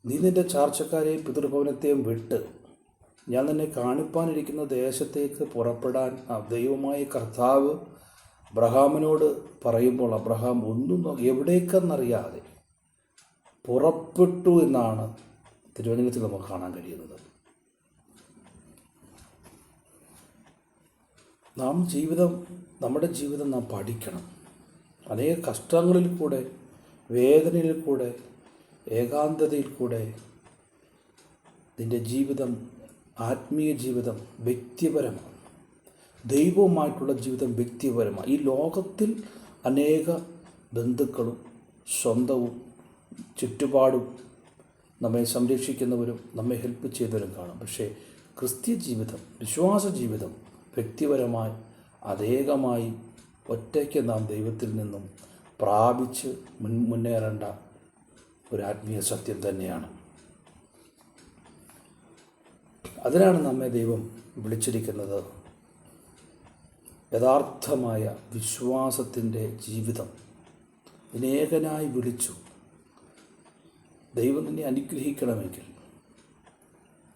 നീ നിൻ്റെ ചാർച്ചക്കാരെയും പിതൃഭവനത്തെയും വിട്ട് ഞാൻ നിന്നെ കാണിപ്പാനിരിക്കുന്ന ദേശത്തേക്ക് പുറപ്പെടാൻ ദൈവമായ കർത്താവ് അബ്രഹാമിനോട് പറയുമ്പോൾ അബ്രഹാം ഒന്നും എവിടേക്കെന്നറിയാതെ പുറപ്പെട്ടു എന്നാണ് തിരുവചനത്തിൽ നമുക്ക് കാണാൻ കഴിയുന്നത്. നമ്മുടെ ജീവിതം നാം പഠിക്കണം. അനേക കഷ്ടങ്ങളിൽ കൂടെ, വേദനയിൽ കൂടെ, ഏകാന്തതയിൽ കൂടെ നിൻ്റെ ജീവിതം, ആത്മീയ ജീവിതം വ്യക്തിപരമാണ്. ദൈവവുമായിട്ടുള്ള ജീവിതം വ്യക്തിപരമാണ്. ഈ ലോകത്തിൽ അനേക ബന്ധുക്കളും സ്വന്തവും ചുറ്റുപാടും നമ്മെ സംരക്ഷിക്കുന്നവരും നമ്മെ ഹെൽപ്പ് ചെയ്തവരും കാണും. പക്ഷേ ക്രിസ്തീയ ജീവിതം, വിശ്വാസ ജീവിതം വ്യക്തിപരമായി അതേകമായി ഒറ്റയ്ക്ക് നാം ദൈവത്തിൽ നിന്നും പ്രാപിച്ച് മുന്നേറേണ്ട ഒരു ആത്മീയ സത്യം തന്നെയാണ്. അതിനാണ് നമ്മെ ദൈവം വിളിച്ചിരിക്കുന്നത്. യഥാർത്ഥമായ വിശ്വാസത്തിൻ്റെ ജീവിതം. അനേകനായി വിളിച്ചു. ദൈവം നിന്നെ അനുഗ്രഹിക്കണമെങ്കിൽ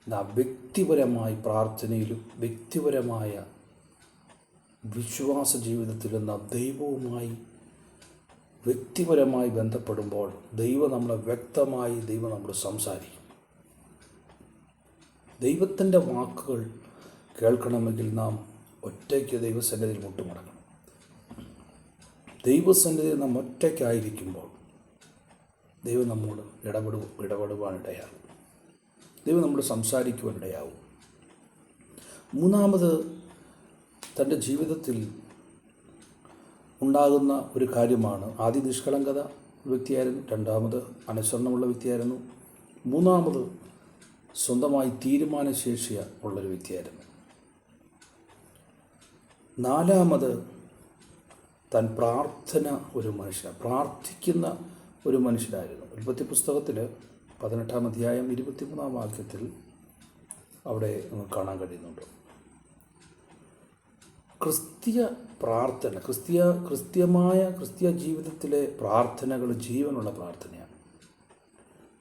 നാം വ്യക്തിപരമായി പ്രാർത്ഥനയിലും വ്യക്തിപരമായ വിശ്വാസ ജീവിതത്തിലും നാം ദൈവവുമായി വ്യക്തിപരമായി ബന്ധപ്പെടുമ്പോൾ ദൈവം നമ്മളോട് സംസാരിക്കും. ദൈവത്തിൻ്റെ വാക്കുകൾ കേൾക്കണമെങ്കിൽ നാം ഒറ്റയ്ക്ക് ദൈവസന്നിധിയിൽ മുട്ടുമടങ്ങണം. ദൈവസന്നിധിയിൽ നാം ഒറ്റയ്ക്കായിരിക്കുമ്പോൾ ദൈവം നമ്മോട് ഇടപെടുവാനിടയാകും. ദൈവം നമ്മോട് സംസാരിക്കുവാനിടയാവും. മൂന്നാമത്, തൻ്റെ ജീവിതത്തിൽ ഉണ്ടാകുന്ന ഒരു കാര്യമാണ്, ആദ്യ നിഷ്കളങ്കത വ്യക്തിയായിരുന്നു, രണ്ടാമത് അനുസരണമുള്ള വ്യക്തിയായിരുന്നു, മൂന്നാമത് സ്വന്തമായി തീരുമാനശേഷി ഉള്ളൊരു വ്യക്തിയായിരുന്നു, നാലാമത് താൻ പ്രാർത്ഥിക്കുന്ന ഒരു മനുഷ്യനായിരുന്നു. ഉൽപ്പത്തി പുസ്തകത്തിൽ 18-ാം അധ്യായം 23-ാം വാക്യത്തിൽ അവിടെ നമുക്ക് കാണാൻ കഴിയുന്നുണ്ട്. ക്രിസ്തീയ ജീവിതത്തിലെ പ്രാർത്ഥനകൾ ജീവനുള്ള പ്രാർത്ഥനയാണ്.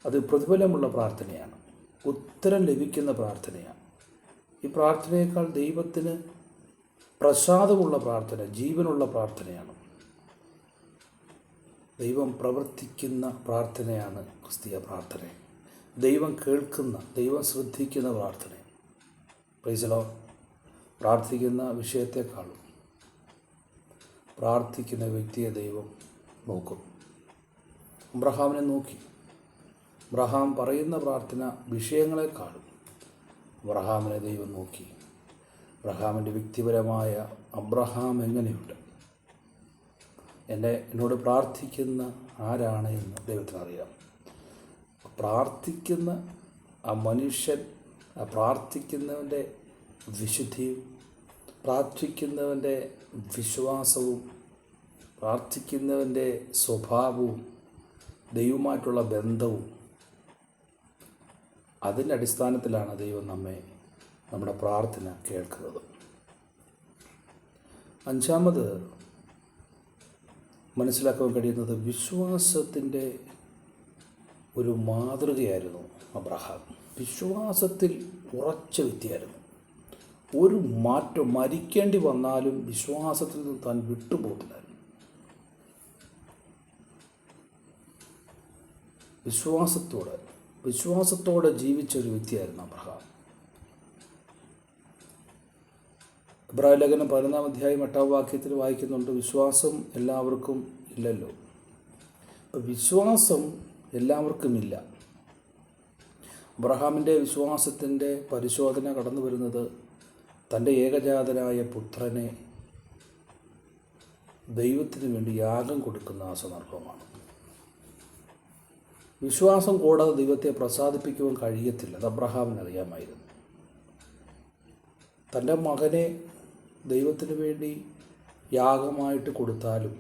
അത് പ്രതിഫലമുള്ള പ്രാർത്ഥനയാണ്. ഉത്തരം ലഭിക്കുന്ന പ്രാർത്ഥനയാണ്. ഈ പ്രാർത്ഥനയേക്കാൾ ദൈവത്തിന് പ്രസാദമുള്ള പ്രാർത്ഥന ജീവനുള്ള പ്രാർത്ഥനയാണ്. ദൈവം പ്രവർത്തിക്കുന്ന പ്രാർത്ഥനയാണ് ക്രിസ്തീയ പ്രാർത്ഥന. ദൈവം കേൾക്കുന്ന, ദൈവം ശ്രദ്ധിക്കുന്ന പ്രാർത്ഥന. Praise the Lord. പ്രാർത്ഥിക്കുന്ന വിഷയത്തെക്കാളും പ്രാർത്ഥിക്കുന്ന വ്യക്തിയെ ദൈവം നോക്കും. അബ്രഹാമിനെ നോക്കി. അബ്രഹാം പറയുന്ന പ്രാർത്ഥന വിഷയങ്ങളെക്കാളും അബ്രഹാമിനെ ദൈവം നോക്കി. അബ്രഹാമിൻ്റെ വ്യക്തിപരമായ അബ്രഹാം എങ്ങനെയുണ്ട്, എന്നോട് പ്രാർത്ഥിക്കുന്ന ആരാണ് എന്ന് ദൈവത്തിനറിയാം. പ്രാർത്ഥിക്കുന്ന ആ മനുഷ്യൻ, പ്രാർത്ഥിക്കുന്നവൻ്റെ വിശുദ്ധിയും പ്രാർത്ഥിക്കുന്നവൻ്റെ വിശ്വാസവും പ്രാർത്ഥിക്കുന്നവൻ്റെ സ്വഭാവവും ദൈവവുമായിട്ടുള്ള ബന്ധവും, അതിൻ്റെ അടിസ്ഥാനത്തിലാണ് ദൈവം നമ്മുടെ പ്രാർത്ഥന കേൾക്കുന്നത്. അഞ്ചാമത് മനസ്സിലാക്കാൻ കഴിയുന്നത്, വിശ്വാസത്തിൻ്റെ ഒരു മാതൃകയായിരുന്നു അബ്രഹാം. വിശ്വാസത്തിൽ ഉറച്ച വ്യക്തിയായിരുന്നു. ഒരു മാറ്റം, മരിക്കേണ്ടി വന്നാലും വിശ്വാസത്തിൽ നിന്ന് താൻ വിട്ടുപോകില്ലായിരുന്നു. വിശ്വാസത്തോടെ ജീവിച്ച ഒരു വ്യക്തിയായിരുന്നു അബ്രഹാം. ഇബ്രാഹിം ലേഖനം 11-ാം അധ്യായം 8-ാം വാക്യത്തിൽ വായിക്കുന്നുണ്ട്, വിശ്വാസം എല്ലാവർക്കും ഇല്ലല്ലോ. അപ്പം വിശ്വാസം എല്ലാവർക്കും ഇല്ല. അബ്രഹാമിൻ്റെ വിശ്വാസത്തിൻ്റെ പരിശോധന കടന്നു വരുന്നത് തൻ്റെ ഏകജാതനായ പുത്രനെ ദൈവത്തിന് വേണ്ടി യാഗം കൊടുക്കുന്ന ആ സന്ദർഭമാണ്. വിശ്വാസം കൂടാതെ ദൈവത്തെ പ്രസാദിപ്പിക്കുവാൻ കഴിയത്തില്ല. അത് അബ്രഹാമിന് അറിയാമായിരുന്നു. തൻ്റെ മകനെ ദൈവത്തിന് വേണ്ടി യാഗമായിട്ട് കൊടുത്താലും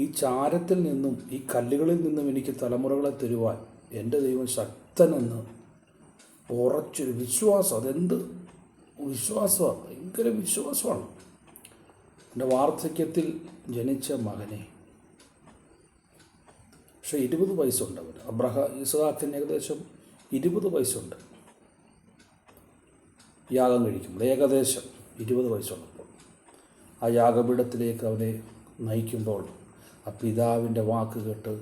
ഈ ചാരത്തിൽ നിന്നും ഈ കല്ലുകളിൽ നിന്നും എനിക്ക് തലമുറകളെ തരുവാൻ എൻ്റെ ദൈവം ശക്തനെന്ന് ഉറച്ചൊരു വിശ്വാസം. അതെന്ത് വിശ്വാസമാണ്! ഭയങ്കര വിശ്വാസമാണ്. എൻ്റെ വാർദ്ധക്യത്തിൽ ജനിച്ച മകനെ പക്ഷേ 20 വയസ്സുണ്ട് അവന്. ഇസ്ഹാക്കിന് ഏകദേശം 20 വയസ്സുണ്ട് യാഗം കഴിക്കുമ്പോൾ. ഏകദേശം 20 വയസ്സുള്ളപ്പോൾ ആ യാഗപീഠത്തിലേക്ക് അവനെ നയിക്കുമ്പോൾ ആ പിതാവിൻ്റെ വാക്ക് കേട്ട്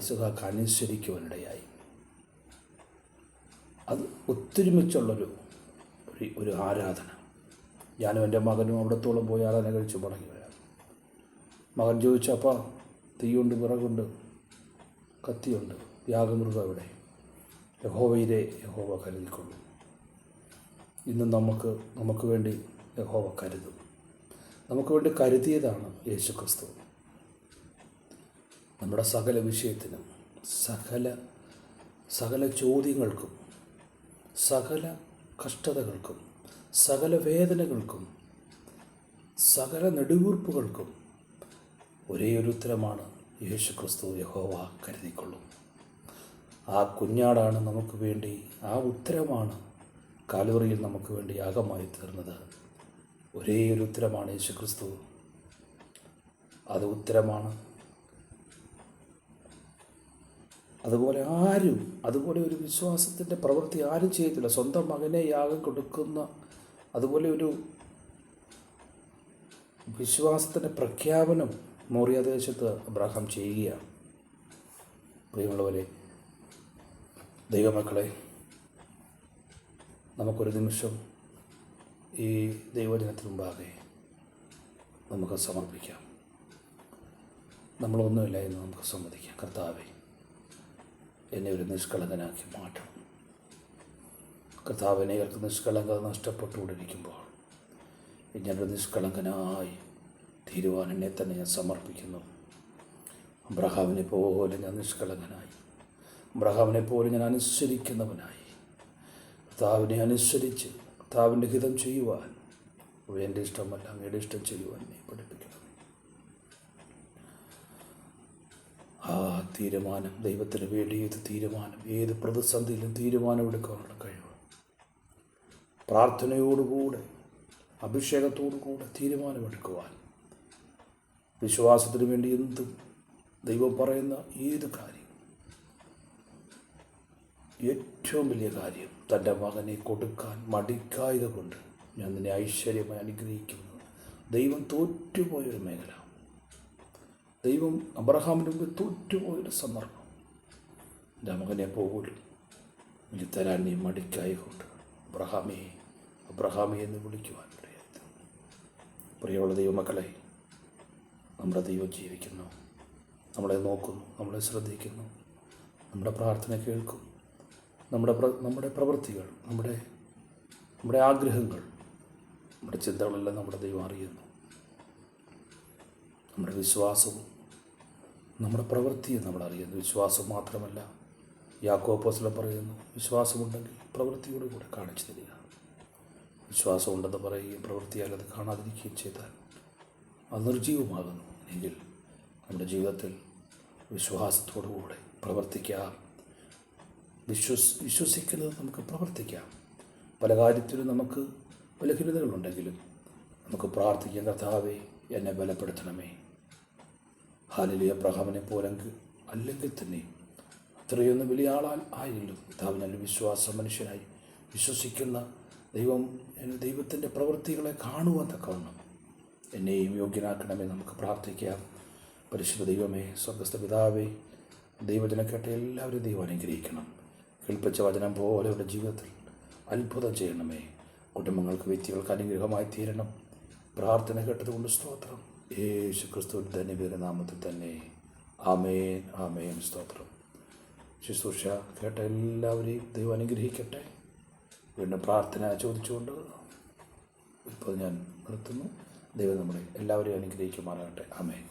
ഇസ്ഹാക്ക് അനുസരിക്കുവാനിടയായി. അത് ഒത്തൊരുമിച്ചുള്ളൊരു ഒരു ആരാധന. ഞാനും എൻ്റെ മകനും അവിടത്തോളം പോയി ആരാധന കഴിച്ച് മടങ്ങി വരാം. മകൻ ചോദിച്ചു, അപ്പാ തീയുണ്ട്, വിറകുണ്ട്, കത്തിയുണ്ട്, യാഗമൃഗം എവിടെ? യഹോവയിലെ യഹോവ കരുതിക്കൊള്ളും. ഇന്നും നമുക്ക് വേണ്ടി യഹോവ കരുതും. നമുക്ക് വേണ്ടി കരുതിയതാണ് യേശുക്രിസ്തു. നമ്മുടെ സകല വിഷയത്തിനും, സകല ചോദ്യങ്ങൾക്കും, സകല കഷ്ടതകൾക്കും, സകല വേദനകൾക്കും, സകല നെടുവീർപ്പുകൾക്കും ഒരേ ഒരു ഉത്തരമാണ്: യേശുക്രിസ്തു യഹോവ കരുതിക്കൊള്ളും. ആ കുഞ്ഞാടാണ് നമുക്ക് വേണ്ടി, ആ ഉത്തരമാണ് കാൽവറിയിൽ നമുക്ക് വേണ്ടി യാഗമായി തീർന്നത്. ഒരേ ഒരു ഉത്തരമാണ് യേശുക്രിസ്തു. അത് ഉത്തരമാണ്. അതുപോലെ ഒരു വിശ്വാസത്തിൻ്റെ പ്രവൃത്തി ആരും ചെയ്യത്തില്ല. സ്വന്തം മകനെ യാഗം കൊടുക്കുന്ന അതുപോലെ ഒരു വിശ്വാസത്തിൻ്റെ പ്രഖ്യാപനം മോറിയ ദേശത്ത് അബ്രഹാം ചെയ്യുകയാണ്. പ്രിയമുള്ളവരെ, ദൈവമക്കളെ, നമുക്കൊരു നിമിഷം ഈ ദൈവജനത്തിന് മുമ്പാകെ നമുക്ക് സമർപ്പിക്കാം. നമ്മളൊന്നുമില്ല എന്ന് നമുക്ക് സമ്മതിക്കാം. കർത്താവേ, എന്നെ ഒരു നിഷ്കളങ്കനാക്കി മാറ്റണം. കർത്താവിനെ ഇവർക്ക് നിഷ്കളങ്കത നഷ്ടപ്പെട്ടുകൊണ്ടിരിക്കുമ്പോൾ ഞാനൊരു നിഷ്കളങ്കനായി തീരുവാൻ എന്നെ തന്നെ ഞാൻ സമർപ്പിക്കുന്നു. അബ്രഹാമിനെ പോലെ ഞാൻ നിഷ്കളങ്കനായി, അബ്രഹാമിനെ പോലെ ഞാൻ അനുസരിക്കുന്നവനായി, കർത്താവിനെ അനുസരിച്ച് കർത്താവിൻ്റെ ഹിതം ചെയ്യുവാൻ, എൻ്റെ ഇഷ്ടമല്ല അങ്ങയുടെ ഇഷ്ടം ചെയ്യുവാൻ എന്നെ പഠിപ്പിക്കണം. ആ തീരുമാനം, ദൈവത്തിന് വേണ്ടി ഏത് തീരുമാനം, ഏത് പ്രതിസന്ധിയിലും തീരുമാനമെടുക്കാനുള്ള കഴിവ്, പ്രാർത്ഥനയോടുകൂടെ അഭിഷേകത്തോടുകൂടെ തീരുമാനമെടുക്കുവാൻ, വിശ്വാസത്തിന് വേണ്ടി എന്തും, ദൈവം പറയുന്ന ഏത് കാര്യം, ഏറ്റവും വലിയ കാര്യം തൻ്റെ മകനെ കൊടുക്കാൻ മടിക്കായക കൊണ്ട് ഞാൻ നിന്നെ ഐശ്വര്യമായി അനുഗ്രഹിക്കുന്നു. ദൈവം തോറ്റുപോയൊരു മേഖല, ദൈവം അബ്രഹാമിൻ്റെ മുമ്പിൽ തോറ്റുപോയൊരു സന്ദർഭം, എൻ്റെ മകനെ പോലും എനിക്ക് തരാൻ നീ മടിക്കായകൊണ്ട് അബ്രഹാമേ എന്ന് വിളിക്കുവാൻ ഇടയായി. പ്രിയമുള്ള ദൈവമക്കളെ, നമ്മുടെ ദൈവം ജീവിക്കുന്നു, നമ്മളെ നോക്കുന്നു, നമ്മളെ ശ്രദ്ധിക്കുന്നു, നമ്മുടെ പ്രാർത്ഥന കേൾക്കും. നമ്മുടെ പ്രവൃത്തികൾ, നമ്മുടെ ആഗ്രഹങ്ങൾ, നമ്മുടെ ചിന്തകളെല്ലാം നമ്മുടെ ദൈവം അറിയുന്നു. നമ്മുടെ വിശ്വാസവും നമ്മുടെ പ്രവൃത്തിയും നമ്മൾ അറിയുന്നു. വിശ്വാസം മാത്രമല്ല, യാക്കോബ് അപ്പോസ്തലൻ പറയുന്നു, വിശ്വാസമുണ്ടെങ്കിൽ പ്രവൃത്തിയോടുകൂടെ കാണിച്ചു തരിക. വിശ്വാസമുണ്ടെന്ന് പറയുകയും പ്രവൃത്തിയാൽ അത് കാണാതിരിക്കുകയും ചെയ്താൽ അത് നിർജീവമാകുന്നു. എങ്കിൽ നമ്മുടെ ജീവിതത്തിൽ വിശ്വാസത്തോടുകൂടെ പ്രവർത്തിക്കാം. വിശ്വസിക്കുന്നത് നമുക്ക് പ്രവർത്തിക്കാം. പല കാര്യത്തിലും നമുക്ക് ബലഹീനതകളുണ്ടെങ്കിലും നമുക്ക് പ്രാർത്ഥിക്കാം, കർത്താവേ എന്നെ ബലപ്പെടുത്തണമേ. ഹല്ലേലൂയ. അബ്രഹാമിനെ പോലെങ്കിൽ അല്ലെങ്കിൽ തന്നെ അത്രയൊന്നും വലിയ ആയില്ലും കർത്താവ് ഞാൻ വിശ്വാസ മനുഷ്യനായി വിശ്വസിക്കുന്ന ദൈവത്തിൻ്റെ പ്രവൃത്തികളെ കാണുവാൻ തക്കവണ്ണം എന്നെയും യോഗ്യനാക്കണമേ. നമുക്ക് പ്രാർത്ഥിക്കാം. പരിശുദ്ധ ദൈവമേ, സ്വർഗ്ഗസ്ഥ പിതാവേ, ദൈവജനം കേട്ട എല്ലാവരും ദൈവം അനുഗ്രഹിക്കണം. കേൾപ്പിച്ച വചനം പോലെ അവരുടെ ജീവിതത്തിൽ അത്ഭുതം ചെയ്യണമേ. കുടുംബങ്ങൾക്ക്, വ്യക്തികൾക്ക് അനുഗ്രഹമായി തീരണം. പ്രാർത്ഥന കേട്ടതുകൊണ്ട് സ്തോത്രം. യേശു ക്രിസ്തുവിൻ്റെ ധന്യപേരുടെ നാമത്തിൽ തന്നെ. ആമേൻ, ആമേൻ. സ്തോത്രം. ശുശ്രൂഷ കേട്ട എല്ലാവരെയും ദൈവം അനുഗ്രഹിക്കട്ടെ. വീണ്ടും പ്രാർത്ഥന ചോദിച്ചുകൊണ്ട് ഇപ്പോൾ ഞാൻ നിർത്തുന്നു. ദൈവം നമ്മളെ എല്ലാവരെയും അനുഗ്രഹിക്കുമാറാകട്ടെ. ആമേൻ.